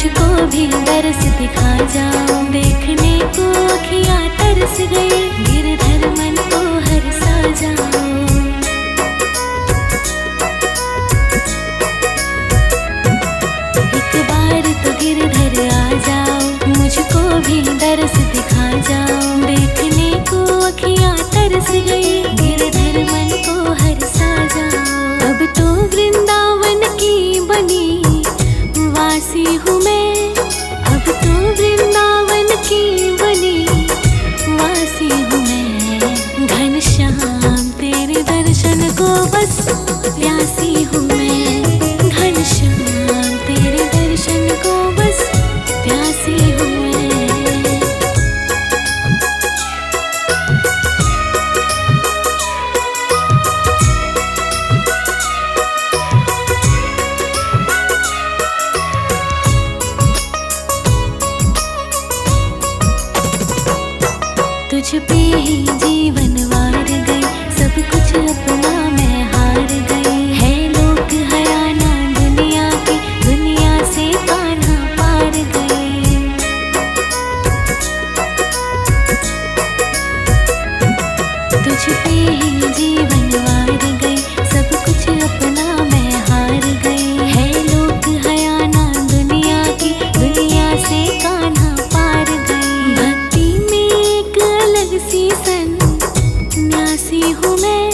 मुझको भी दर्श दिखा जाओ, देखने को अखियाँ तरस गई, गिरधर मन को हरसा जाओ। एक बार तो गिरधर आ जाओ, मुझको भी दर्श दिखा जाओ, देखने को अखियाँ तरस गई, गिरधर मन को हरसा जाओ। अब तो वृंदावन की बनी वासी हूँ मैं, अब तो वृंदावन की बनी वासी हूँ मैं। घनश्याम तेरे दर्शन को बस प्यासी हूँ मैं, घनश्याम तेरे दर्शन को बस प्यासी हूँ मैं। तुझ पे ही जीवन वार गई, सब कुछ अपना मैं हार गई, है लोक हयाना दुनिया की, दुनिया से कान्हा पार गई। तुझ पे ही जीवन वार गई, सब कुछ अपना मैं हार गई, है लोक हयाना दुनिया की, दुनिया से कान्हा पार गई। भक्ति में एक अलग सी सन्यासी हूँ मैं,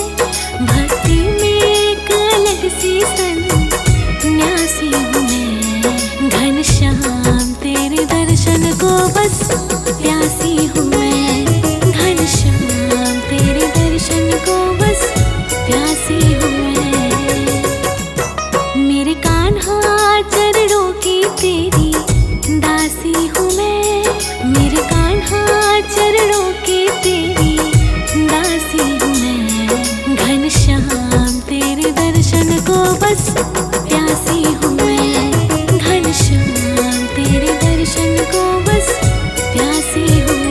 भक्ति में एक अलग सी सन्यासी हूँ मैं। घनश्याम तेरे दर्शन को बस प्यासी हूँ मैं, घनश्याम तेरे दर्शन को बस प्यासी हूँ मैं। मेरे कान्हा चरणों की तेरी दासी हूँ मैं, मेरे कान्हा चरणों की तेरी दासी हूँ मैं। घनश्याम तेरे दर्शन को बस प्यासी हूँ मैं, घनश्याम तेरे दर्शन को बस प्यासी हूँ मैं।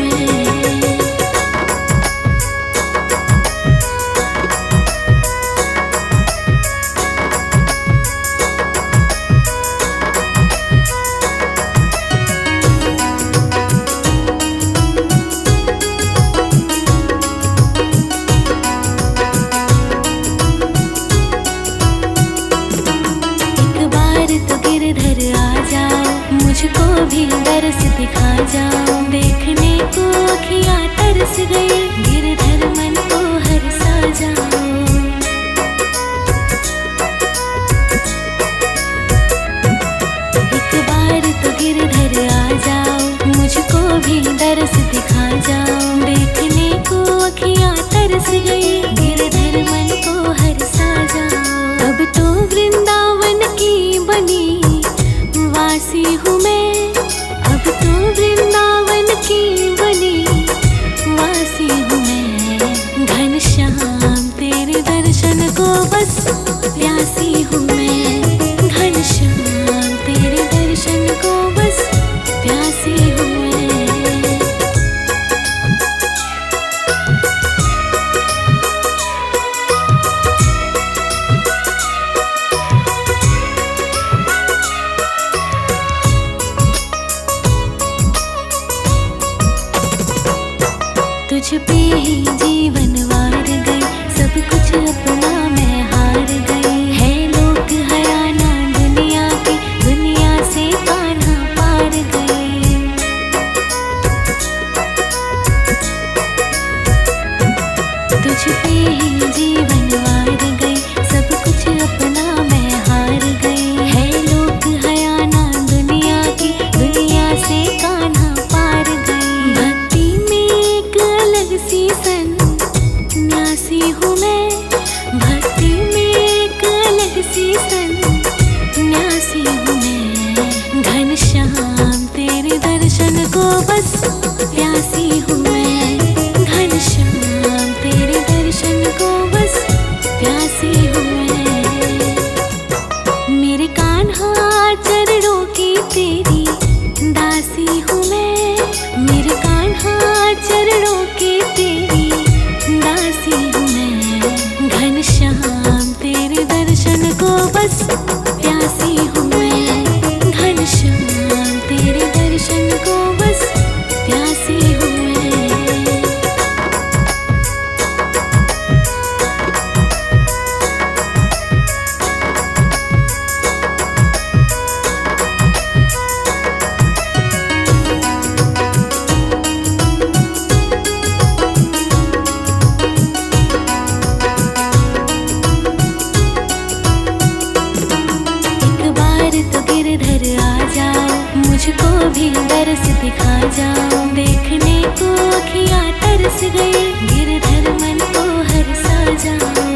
गिरधर आ जाओ, मुझको भी दर्श दिखा जाओ, देखने को अखियाँ तरस गई, गिरधर मन को हरसा जाओ। एक बार तो गिरधर आ जाओ, मुझको भी दर्श दिखा जाओ, देखने को अखियाँ तरस गई, गिरधर मन को हरसा जाओ। अब तो वृंदावन की बनी वासी हूँ मैं, अब तो वृंदावन की बनी वासी हूँ मैं। घनश्याम तेरे दर्शन को बस प्यासी हूँ मैं, घनश्याम तेरे दर्शन को बस प्यासी हूँ मैं। तुझ पे ही जीवन वार गई, सब कुछ अपना मैं हार गई, है लोक हयाना दुनिया की, दुनिया से कान्हा पार गई। तुझ पे ही जीवन वार गई, सब कुछ अपना मैं हार गई, है लोक हयाना दुनिया की, दुनिया से कान्हा पार गई। भक्ति में एक अलग सी सन्यासी हूँ मैं, भक्ति में एक अलग सी सन्यासी हूँ मैं। घनश्याम तेरे दर्शन को बस प्यासी हूँ मैं, घनश्याम तेरे दर्शन को बस प्यासी हूँ मैं। मेरे कान्हा चरणों की तेरी दासी हूँ मैं, मेरे कान्हा चरणों की तेरी दासी हूँ मैं। घनश्याम तेरे दर्शन को बस प्यासी हूँ मैं, घनश्याम मुझको भी दर्श दिखा जाओ। देखने को अखियाँ तरस गई, गिरधर मन को हरसा जाओ।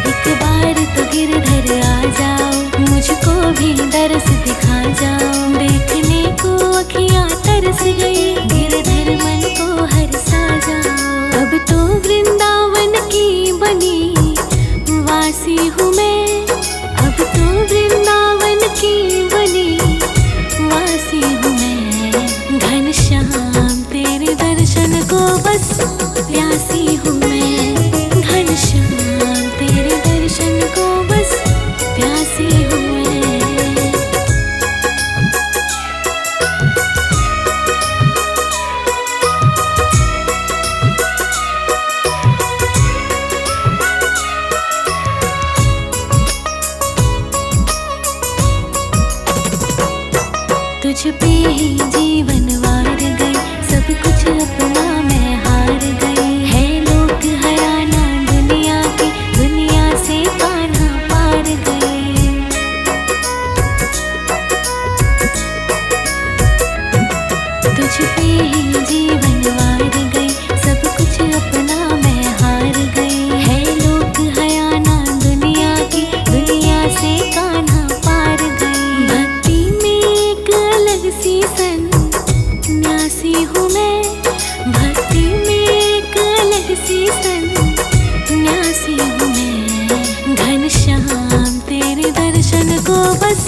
एक बार तो गिरधर आ जाओ, मुझको भी दर्श दिखा जाओ। देखने को अखियाँ तरस गई, गिरधर मन को हरसा जाओ। अब तो वृंदावन की बनी वासी हूँ मैं, अब तो वृंदावन की बनी वासी हूँ मैं। घनश्याम तेरे दर्शन को बस प्यासी हूँ मैं। घनश्याम तेरे दर्शन को बस प्यासी हूँ मैं। तुझ पे ही जीवन वार गई, सब कुछ अपना मैं हार गई। है लोक हयाना दुनिया की, दुनिया से कान्हा पार गई। तुझ पे ही जीवन वार गई, सब कुछ अपना मैं हार गई। है लोक हयाना दुनिया की, दुनिया से कान्हा पार गई। भक्ति में एक अलग सी सन्यासी हूँ मैं, भक्ति में एक अलग सी सन्यासी हूँ मैं। घनश्याम तेरे दर्शन को बस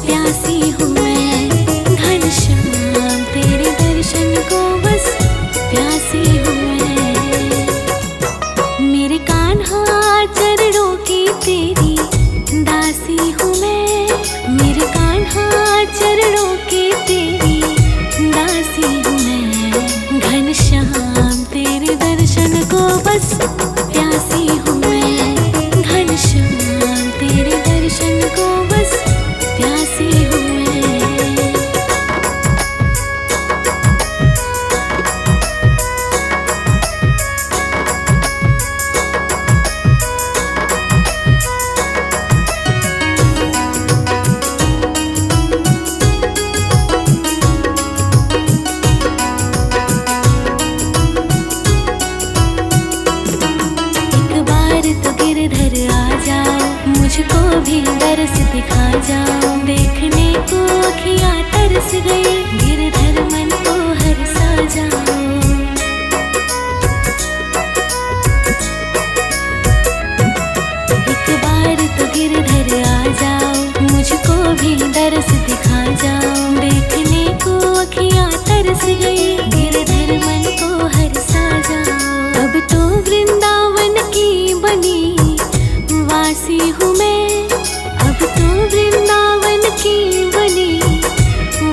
प्यासी हूँ मैं। घनश्याम तेरे दर्शन को बस प्यासी हूँ मैं। मेरे कान्हा चरणों की तेरी दासी हूँ मैं। मेरे कान्हा चरणों की तेरी दासी हूँ मैं। घनश्याम तेरे दर्शन को बस प्यासी हूँ मैं। घनश्याम तेरे दर्शन को बस प्यासी हूँ मैं। गिरधर आ जाओ, मुझको भी दर्श दिखा जाओ। देखने को अखियाँ तरस गई, गिरधर मन को हरसा जाओ। एक बार तो गिरधर आ जाओ, मुझको भी दर्श दिखा जाओ। देखने को अखियाँ तरस गई, गिरधर मन को हरसा जाओ। अब तो वृंदावन की बनी वासी हूँ मैं, अब तो वृंदावन की बनी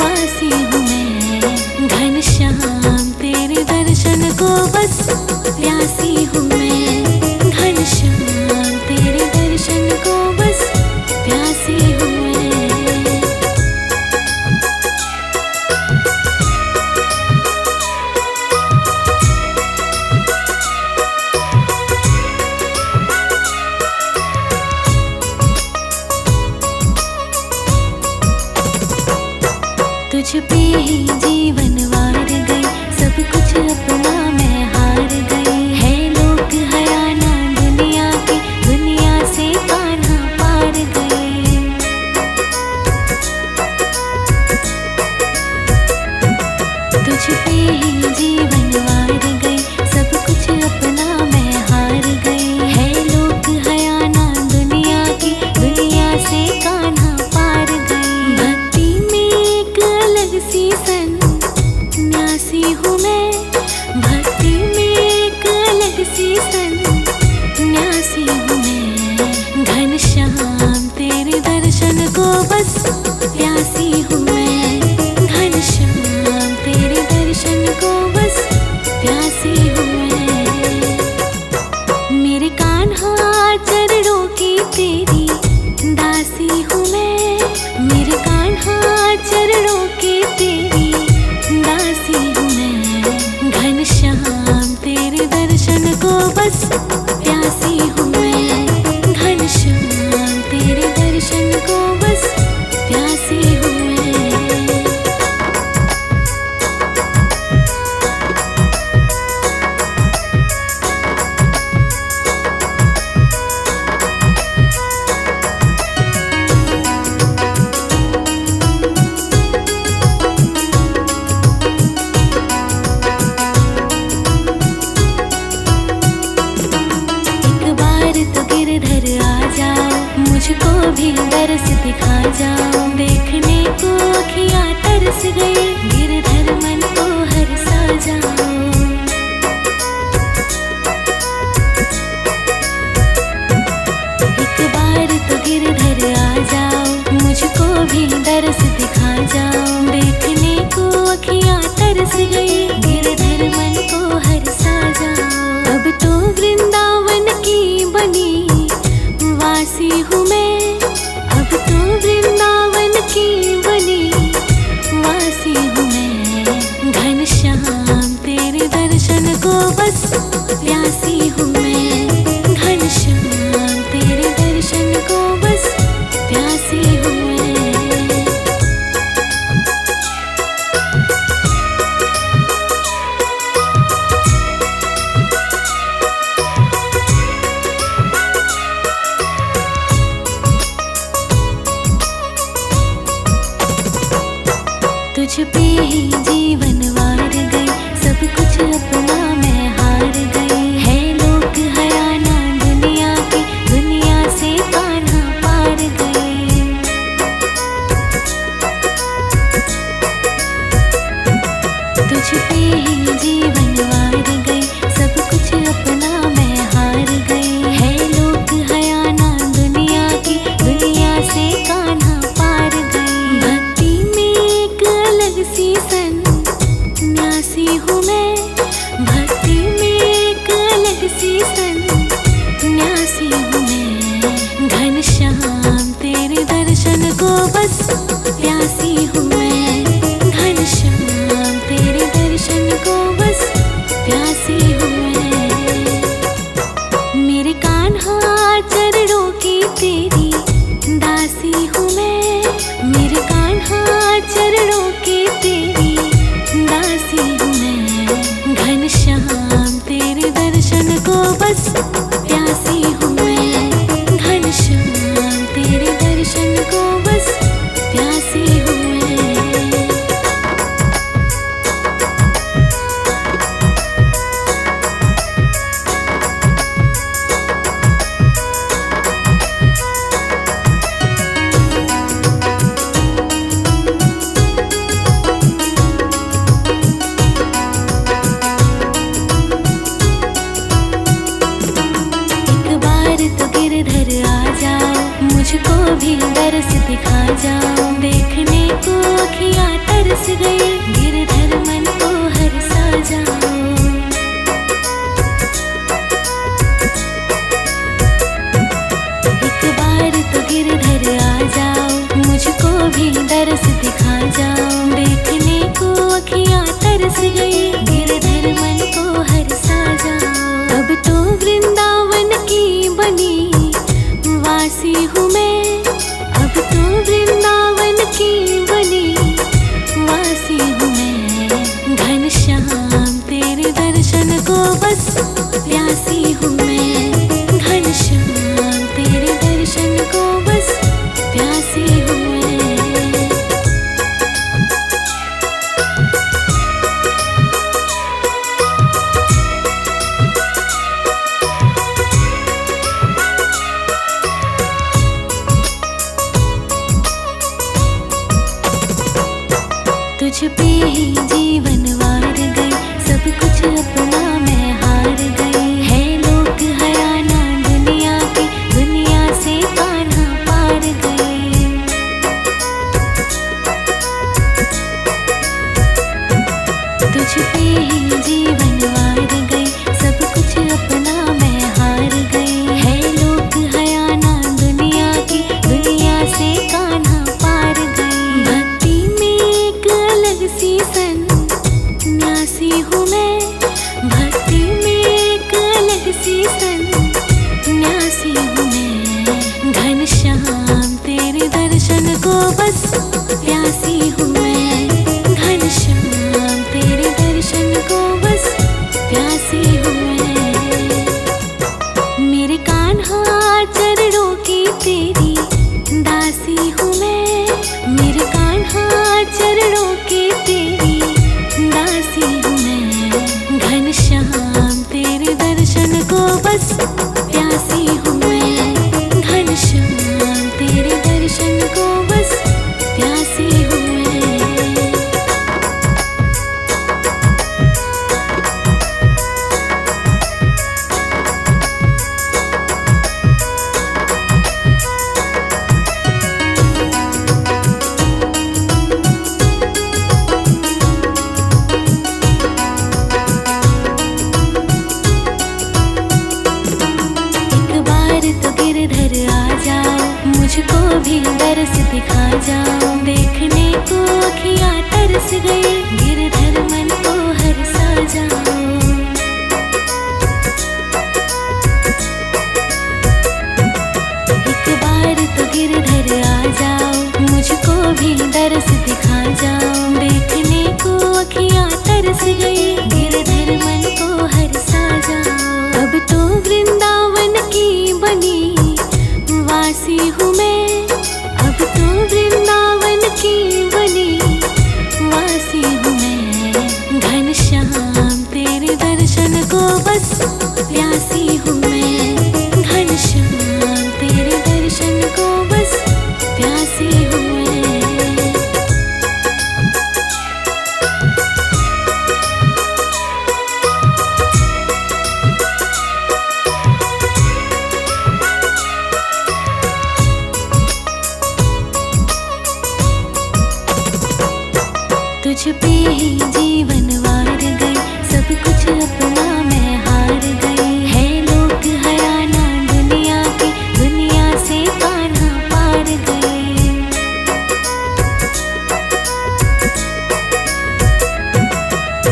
वासी हूँ मैं। घनश्याम तेरे दर्शन को बस प्यासी हूँ मैं। घनश्याम तेरे दर्शन को बस प्यासी हूँ मैं। तुझ पे ही जीवन वार गई, सब कुछ अपना मैं हार गई। है लोक हयाना दुनिया की, दुनिया से कान्हा पार गई। तुझ पे ही जीवन वार गई, सब कुछ अपना मैं हार गई। है लोक हयाना दुनिया की, दुनिया से कान्हा पार गई। भक्ति में एक अलग सी सन्यासी हूँ मैं, भक्ति में एक अलग सी सन्यासी हूँ मैं। घनश्याम तेरे दर्शन को बस प्यासी हूँ मैं। घनश्याम तेरे दर्शन को बस प्यासी हूँ मैं। मेरे कान्हा चरणों की तेरी दासी हूँ मैं। मेरे कान्हा चरणों की तेरी दासी हूँ मैं। घनश्याम तेरे दर्शन को बस प्यासी हूँ मैं। घनश्याम मुझको भी दर्श दिखा जाओ। देखने को अखियाँ तरस गई, गिरधर मन को हरसा जाओ। एक बार तो गिरधर आ जाओ, मुझको भी दर्श दिखा जाओ। देखने को अखियाँ तरस गई, गिरधर मन को हरसा जाओ। अब तो वृंदावन की बनी वासी हूँ मैं, अब तो वृंदावन की बनी वासी हूँ मैं। घनश्याम तेरे दर्शन को बस प्यासी हूँ मैं। घनश्याम तेरे दर्शन को बस प्यासी हूँ मैं। तुझ पे ही जीवन वार गई, सब कुछ अपना मैं हार गई। है लोक हयाना दुनिया की, दुनिया से कान्हा पार गई। तुझ पे ही जीवन वार गई, सब कुछ अपना मैं हार गई। है लोक हयाना दुनिया की, दुनिया से कान्हा पार गई। भक्ति में एक अलग सी सन्यासी हूँ मैं, भक्ति में एक अलग सी सन्यासी हूँ मैं। घनश्याम तेरे दर्शन को बस प्यासी हूँ मैं। घनश्याम तेरे दर्शन को बस प्यासी हूँ मैं। मेरे कान्हा चरणों की तेरी दासी हूँ मैं। मेरे कान्हा चरणों की तेरी दासी हूँ मैं। घनश्याम तेरे दर्शन को बस प्यासी हूँ मैं। घनश्याम तेरे दर्शन को बस प्यासी हूँ मैं। गिरधर आ जाओ, मुझको भी दर्श दिखा जाओ। देखने को अखियाँ तरस गई, गिरधर मन को हरसा जाओ। एक बार तो गिरधर आ जाओ, मुझको भी दर्श दिखा जाओ। देखने को अखियाँ तरस गई, गिरधर मन को हरसा जाओ। अब तो वृंदावन की बनी वासी हूँ मैं, अब तो वृंदावन की बनी वासी हूँ मैं। घनश्याम तेरे दर्शन को बस प्यासी हूँ मैं। घनश्याम तेरे दर्शन को बस प्यासी हूँ मैं। तुझ पे ही जीवन वार गई, सब कुछ अपना मैं हार गई। है लोक हयाना दुनिया की, दुनिया से कान्हा पार गई। तुझ पे ही जीवन वार गई, सब कुछ अपना मैं हार गई। है लोक हयाना दुनिया की, दुनिया से कान्हा पार गई। भक्ति में एक अलग सी सन्यासी हूँ मैं, भक्ति में एक अलग सी सन्यासी हूँ मैं। घनश्याम तेरे दर्शन को बस प्यासी हूँ मैं। घनश्याम तेरे दर्शन को बस प्यासी हूँ मैं। मेरे कान्हा चरणों की तेरी दासी हूँ मैं। मेरे कान्हा चरणों की तेरी दासी हूँ मैं। घनश्याम तेरे दर्शन को बस प्यासी हूँ मैं। घनश्याम मुझको भी दर्श दिखा जाओ। देखने को अखियाँ तरस गई, गिरधर मन को हरसा जाओ। एक बार तो गिरधर आ जाओ, मुझको भी दर्श दिखा जाओ। देखने को अखियाँ तरस गई, गिरधर मन को हरसा जाओ। अब तो वृंदावन की बनी वासी हूँ मैं, अब तो वृंदावन की बनी वासी हूँ मैं। घनश्याम तेरे दर्शन को बस प्यासी हूँ मैं। घनश्याम तेरे दर्शन को बस प्यासी हूँ मैं। तुझ पे ही जीवन वार गई, सब कुछ अपना मैं हार गई। है लोक हयाना दुनिया की, दुनिया से कान्हा पार गई।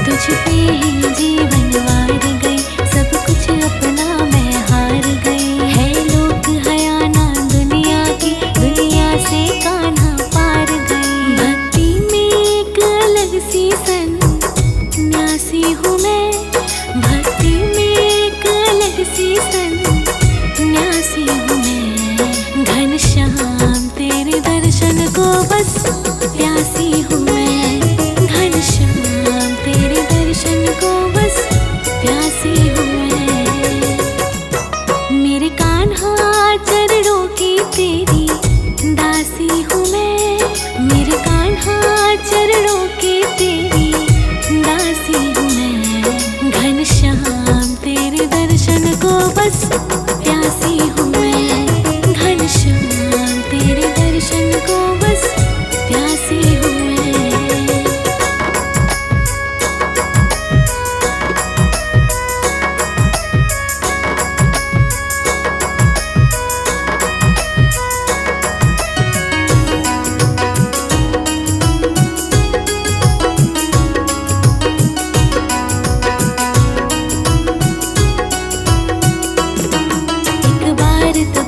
तुझ पे ही जीवन वार गई, सब कुछ अपना मैं हार गई। है लोक हयाना दुनिया की, दुनिया से कान्हा पार गई। भक्ति में एक अलग सी सन्यासी हूँ मैं, भक्ति में एक अलग सी सन्यासी हूँ मैं। घनश्याम तेरे दर्शन को बस प्यासी हूँ मैं। घनश्याम तेरे दर्शन को बस प्यासी हूँ मैं। मेरे कान्हा चरणों की तेरी दासी हूँ मैं, मेरे कान्हा चरणों की तेरी दासी हूँ मैं। घनश्याम तेरे दर्शन को बस प्यासी हूँ मैं। घनश्याम तेरे दर्शन को बस प्यासी हूँ मैं।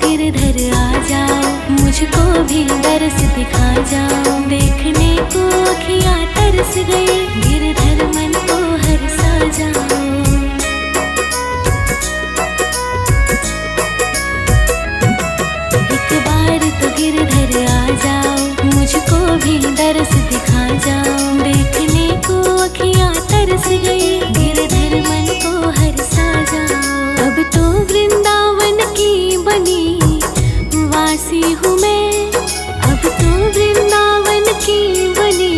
गिरधर आ जाओ, मुझको भी दर्श दिखा जाओ। देखने को अखियाँ तरस गई, गिरधर मन को हरसा जाओ। एक बार तो गिरधर आ जाओ, मुझको भी दर्श दिखा जाओ। देखने को अखियाँ तरस गई, गिरधर मन को हरसा जाओ। अब तो वृंदावन की बनी वासी हूँ मैं, अब तो वृंदावन की बनी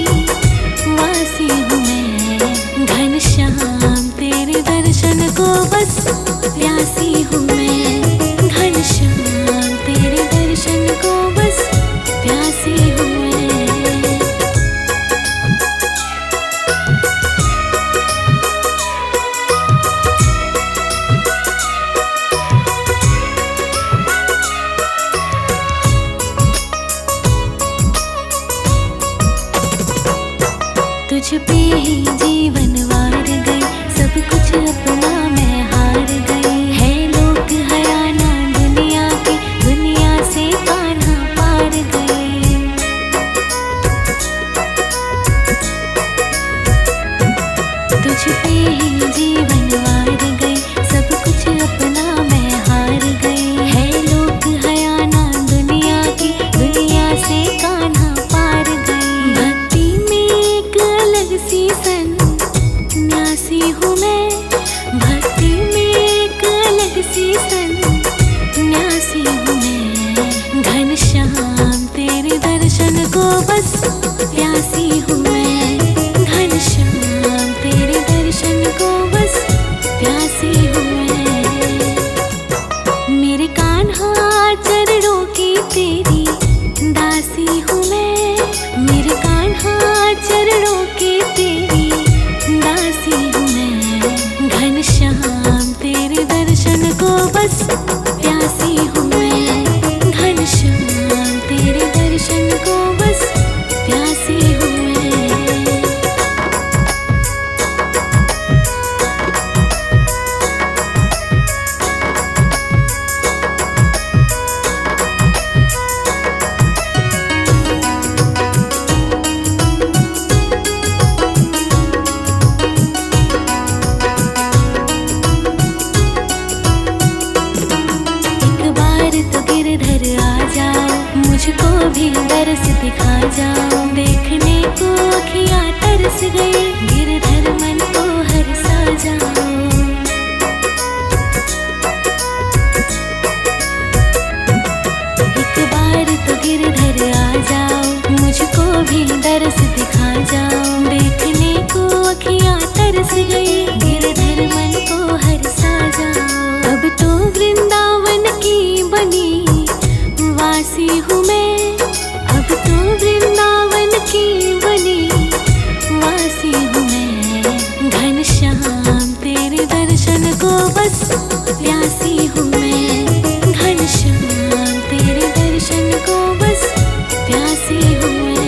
वासी हूँ मैं। घनश्याम तेरे दर्शन को बस प्यासी हूँ मैं। घनश्याम तेरे दर्शन को बस प्यासी हूँ मैं। तुझ पे ही जीवन वार गई, सब कुछ अपना मैं हार गई। है लोक हयाना दुनिया की, दुनिया से कान्हा पार गई। तुझ पे ही जीवन वार गई, सब कुछ अपना मैं हार गई। है लोक हयाना दुनिया की, दुनिया से कान्हा पार गई। भक्ति में एक अलग सी सन्यासी हूँ मैं, भक्ति में एक अलग सी सन्यासी हूँ मैं। घनश्याम तेरे दर्शन को बस प्यासी हूँ मैं। घनश्याम तेरे दर्शन को बस प्यासी हूँ मैं। मेरे कान्हा चरणों की तेरी दासी हूँ मैं, मेरे कान्हा चरणों की तेरी दासी हूँ मैं। घनश्याम तेरे दर्शन को बस प्यासी हूँ मैं। घनश्याम तो गिरधर आ जाओ, मुझको भी दर्श दिखा जाओ। देखने को अखियाँ तरस गई, गिरधर मन को हर्षा जाओ। एक बार तो गिरधर आ जाओ, मुझको भी दर्श दिखा जाओ। देखने को अखियाँ तरस गई, गिरधर मन को हर्षा जाओ। अब तो वृंदावन की बनी वासी हूँ मैं, अब तो वृंदावन की बनी वासी हूँ मैं। घनश्याम तेरे दर्शन को बस प्यासी हूँ मैं, घनश्याम तेरे दर्शन को बस प्यासी हूँ मैं।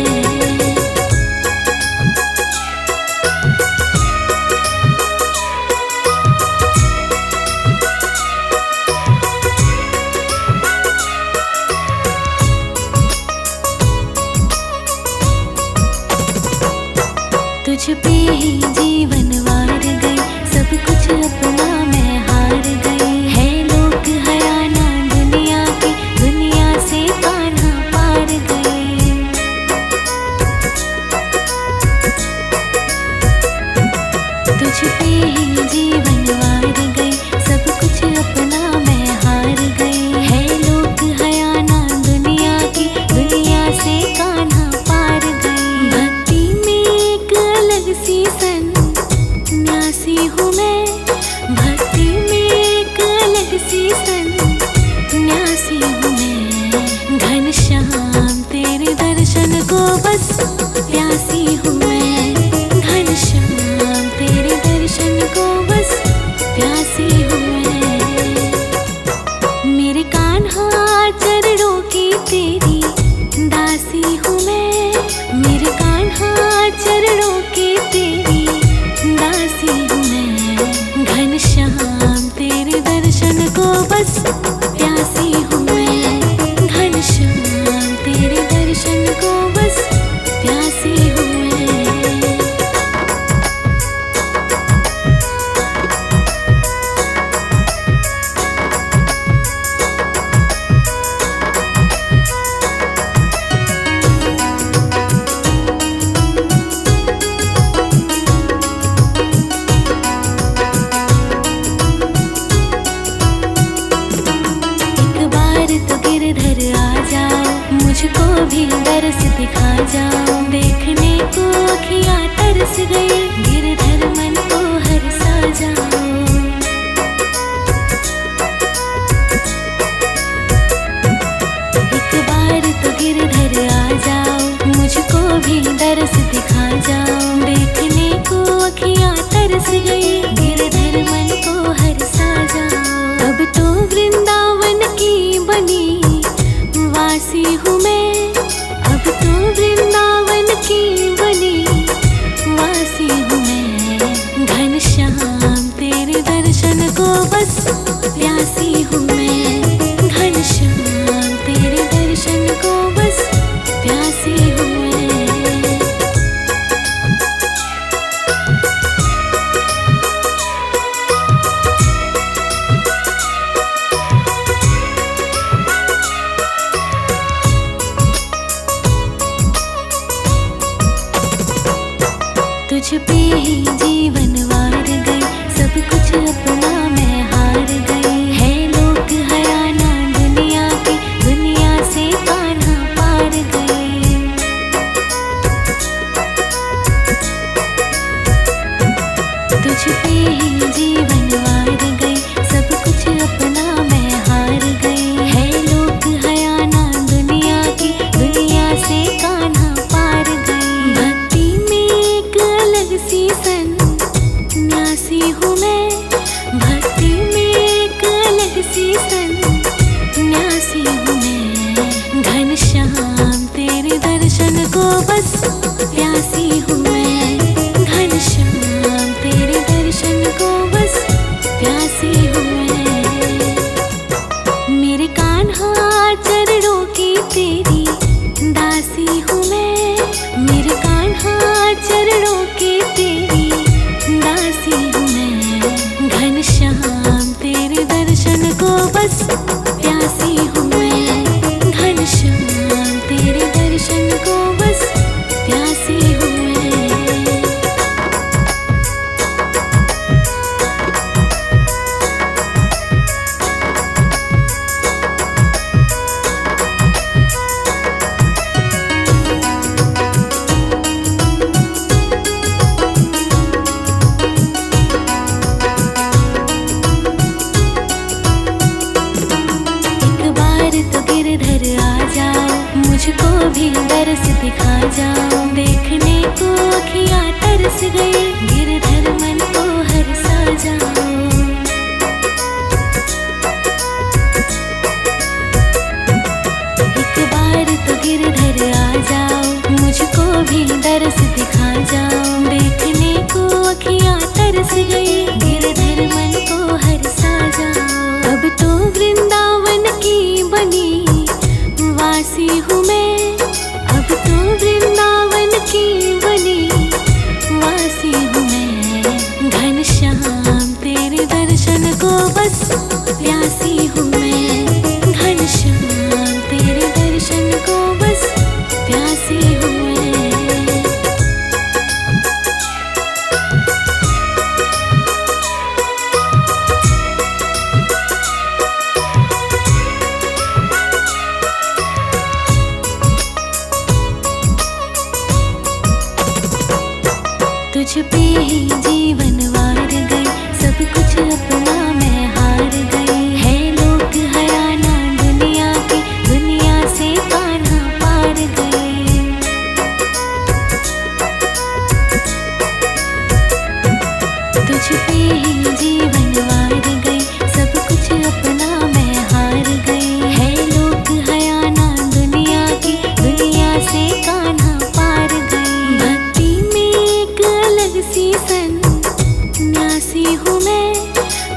तुझ पे ही जीवन वार गई, सब कुछ अपना मैं हार गई। है लोक हराना दुनिया की, दुनिया से कान्हा पार गई। तुझ पे ही जीवन वार गई, सब कुछ अपना मैं हार गई। है लोक हराना दुनिया की, दुनिया से कान्हा पार गई। भक्ति में एक अलग सी सन्यासी हूँ मैं, भक्ति में एक अलग सी सन्यासी हूँ मैं। घनश्याम तेरे दर्शन को बस प्यासी हूँ मैं, घनश्याम तेरे दर्शन को बस प्यासी हूँ मैं। मेरे कान्हा चरणों की तेरी दासी हूँ मैं, मेरे कान्हा चरणों की तेरी दासी हूँ मैं। घनश्याम तेरे दर्शन को बस प्यासी हूँ मैं, घनश्याम तेरे दर्शन को बस प्यासी हूँ मैं। गिरधर आ जाओ, मुझको भी दर्श दिखा जाओ। देखने को अखियाँ तरस गई, गिरधर मन को हर्षा जाओ। एक बार तो गिरधर आ जाओ, मुझको भी दर्श दिखा जाओ। देखने को अखियाँ तरस गई, गिरधर मन को हर्षा जाओ। अब तो वृंदावन की बनी वासी हूँ मैं, अब तो वृंदावन की बनी वासी हूँ मैं। घनश्याम तेरे दर्शन को बस प्यासी हूँ मैं, घनश्याम तेरे दर्शन को बस प्यासी हूँ मैं। तुझ पे ही जीवन वार गई, सब कुछ अपना मैं हार गई। है लोक हराना दुनिया की, दुनिया से कान्हा पार गई। तुझ पे ही जीवन वार गई, सब कुछ अपना मैं हार गई। है लोक हराना दुनिया की, दुनिया से कान्हा पार गई। भक्ति में एक अलग सी सन्यासी हूँ मैं, भक्ति में एक अलग सी सन्यासी हूँ मैं। घनश्याम तेरे दर्शन को बस प्यासी हूँ मैं, घनश्याम तेरे दर्शन को बस प्यासी हूँ मैं। मेरे कान्हा चरणों की तेरी दासी हूँ मैं, मेरे कान्हा चरणों की तेरी दासी हूँ मैं। घनश्याम तेरे दर्शन को बस प्यासी हूँ मुझको भी दर्श दिखा जाओ, देखने को अखियाँ तरस गई, गिरधर मन को हरसा जाओ। एक बार तो गिरधर आ जाओ, मुझको भी दर्श दिखा जाओ, देखने को अखियाँ तरस गई, गिरधर मन को हरसा जाओ। अब तो वृंदावन की बनी वासी हूँ मैं, अब तो वृंदावन की बनी वासी हूँ मैं। घनश्याम तेरे दर्शन को बस प्यासी हूँ मैं, घनश्याम तेरे दर्शन को बस प्यासी हूँ मैं। तुझ पे ही जीवन वार गई, सब कुछ अपना मैं हार गई। है लोक हयाना दुनिया की, दुनिया से कान्हा पार गई। तुझ पे ही जीवन वार गई, सब कुछ अपना मैं हार गई। है लोक हयाना दुनिया की, दुनिया से कान्हा पार गई। भक्ति में एक अलग सी सन्यासी हूँ मैं,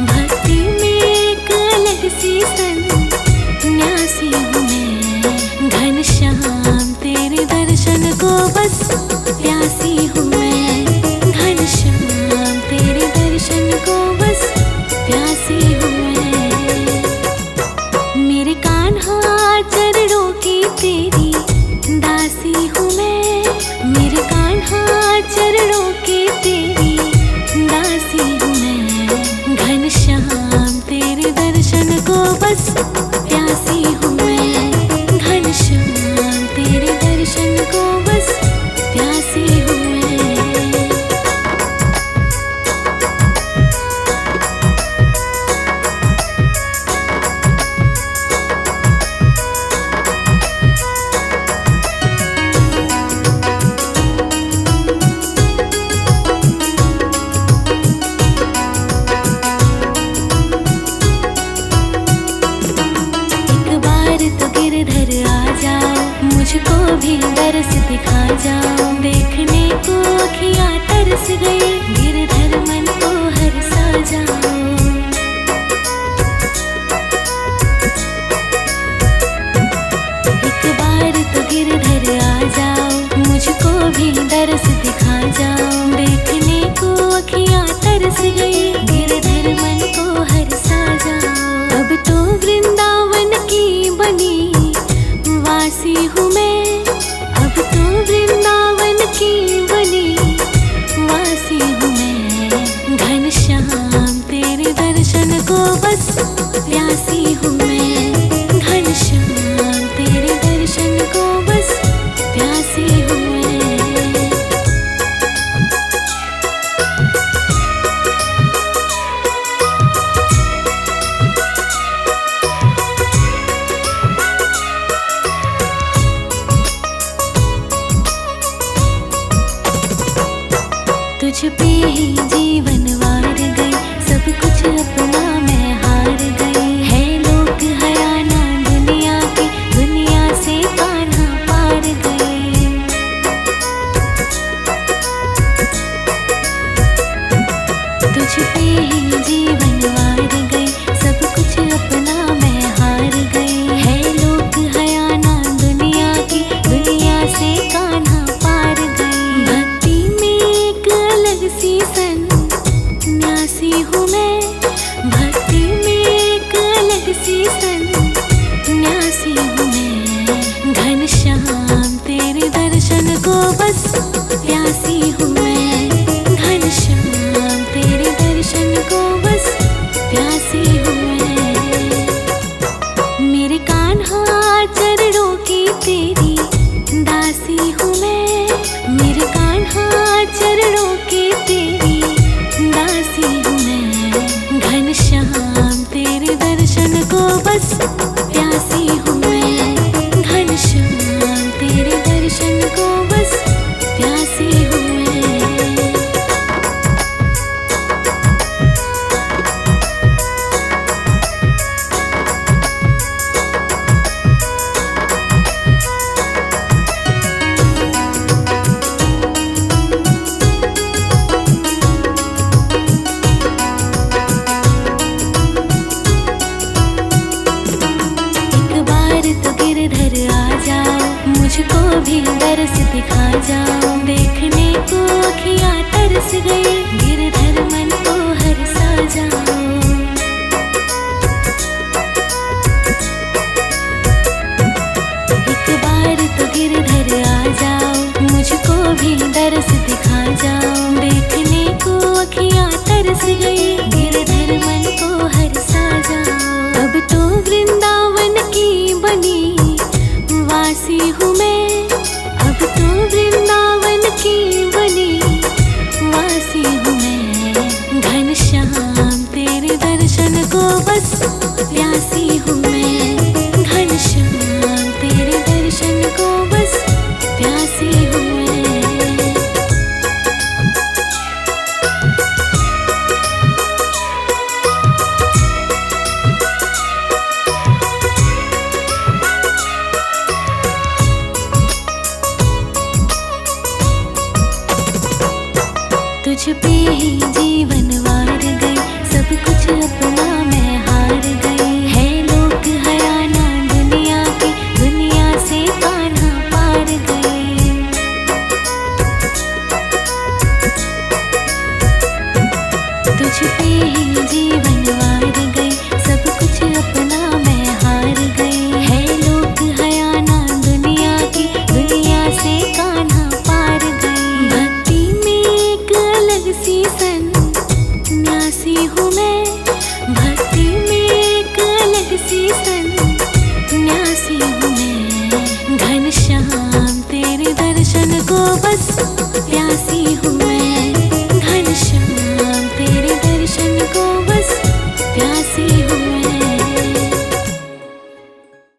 भक्ति में एक अलग सी सन्यासी हूँ मैं। घनश्याम तेरे दर्शन को बस प्यासी हूँ मैं, घनश्याम तेरे दर्शन को बस प्यासी हूँ मैं। मेरे कान्हा चरणों की तेरी दासी हूँ मैं, मेरे कान्हा चरणों की तेरी दासी हूँ मैं। घनश्याम तेरे दर्शन को बस प्यासी हूँ मैं, घनश्याम तेरे दर्शन को बस प्यासी हूँ मैं। गिरधर आ जाओ, मुझको भी दर्श दिखा जाओ, देखने को अखियाँ तरस गई, गिरधर मन को हरसा जाओ। एक बार तो गिरधर आ जाओ, मुझको भी दर्श दिखा जाओ, देखने को अखियाँ तरस गई, गिरधर मन को हरसा जाओ। अब तो वृंदावन की बनी वासी हूँ मैं, अब तो वृंदावन की बनी वासी हूँ मैं। घनश्याम तेरे दर्शन को बस प्यासी हूँ मैं, घनश्याम तेरे दर्शन को बस प्यासी हूँ मैं। तुझ पे ही जीवन वार गई, सब कुछ अपना मैं हार गई। है लोक हयाना दुनिया की, दुनिया से कान्हा पार गई। तुझ पे ही जीवन वार गई, सब कुछ अपना मैं हार गई। है लोक हयाना दुनिया की, दुनिया से कान्हा पार गई। भक्ति में एक अलग सी सन्यासी हूँ मैं, भक्ति में एक अलग सी सन्यासी हूँ मैं। घनश्याम तेरे दर्शन को बस प्यासी हूँ मैं, घनश्याम तेरे दर्शन को बस प्यासी हूँ मैं। मेरे कान्हा चरणों की तेरी दासी हूँ मैं, मेरे कान्हा चरणों की तेरी दासी हूँ मैं। घनश्याम तेरे दर्शन को बस प्यासी हूँ मैं, घनश्याम गिरधर आ जाओ, मुझको भी दरस दिखा जाओ। देखने को अखियाँ तरस गई, गिरधर मन को हरसा जाओ। एक बार तो गिरधर आ जाओ, मुझको भी दरस दिखा जाओ। देखने को अखियाँ तरस गई, गिरधर मन को हरसा जाओ। अब तो वृंदावन की बनी वासी हूँ मैं, अब तो वृंदावन की बनी वासी हूँ मैं। घनश्याम तेरे दर्शन को बस प्यासी हूँ मैं, घनश्याम तेरे दर्शन को बस प्यासी हूँ मैं। तुझ पे ही जीवन वार गई, सब कुछ अपना मैं हार गई। है लोक हयाना दुनिया की, दुनिया से कान्हा पार गई। तुझ पे ही जीवन वार गई, सब कुछ अपना मैं हार गई। है लोक हयाना दुनिया की, दुनिया से कान्हा पार गई। भक्ति में एक अलग सी सन्यासी हूँ मैं, भक्ति में एक अलग सी सन्यासी हूँ मैं। घनश्याम तेरे दर्शन को बस प्यासी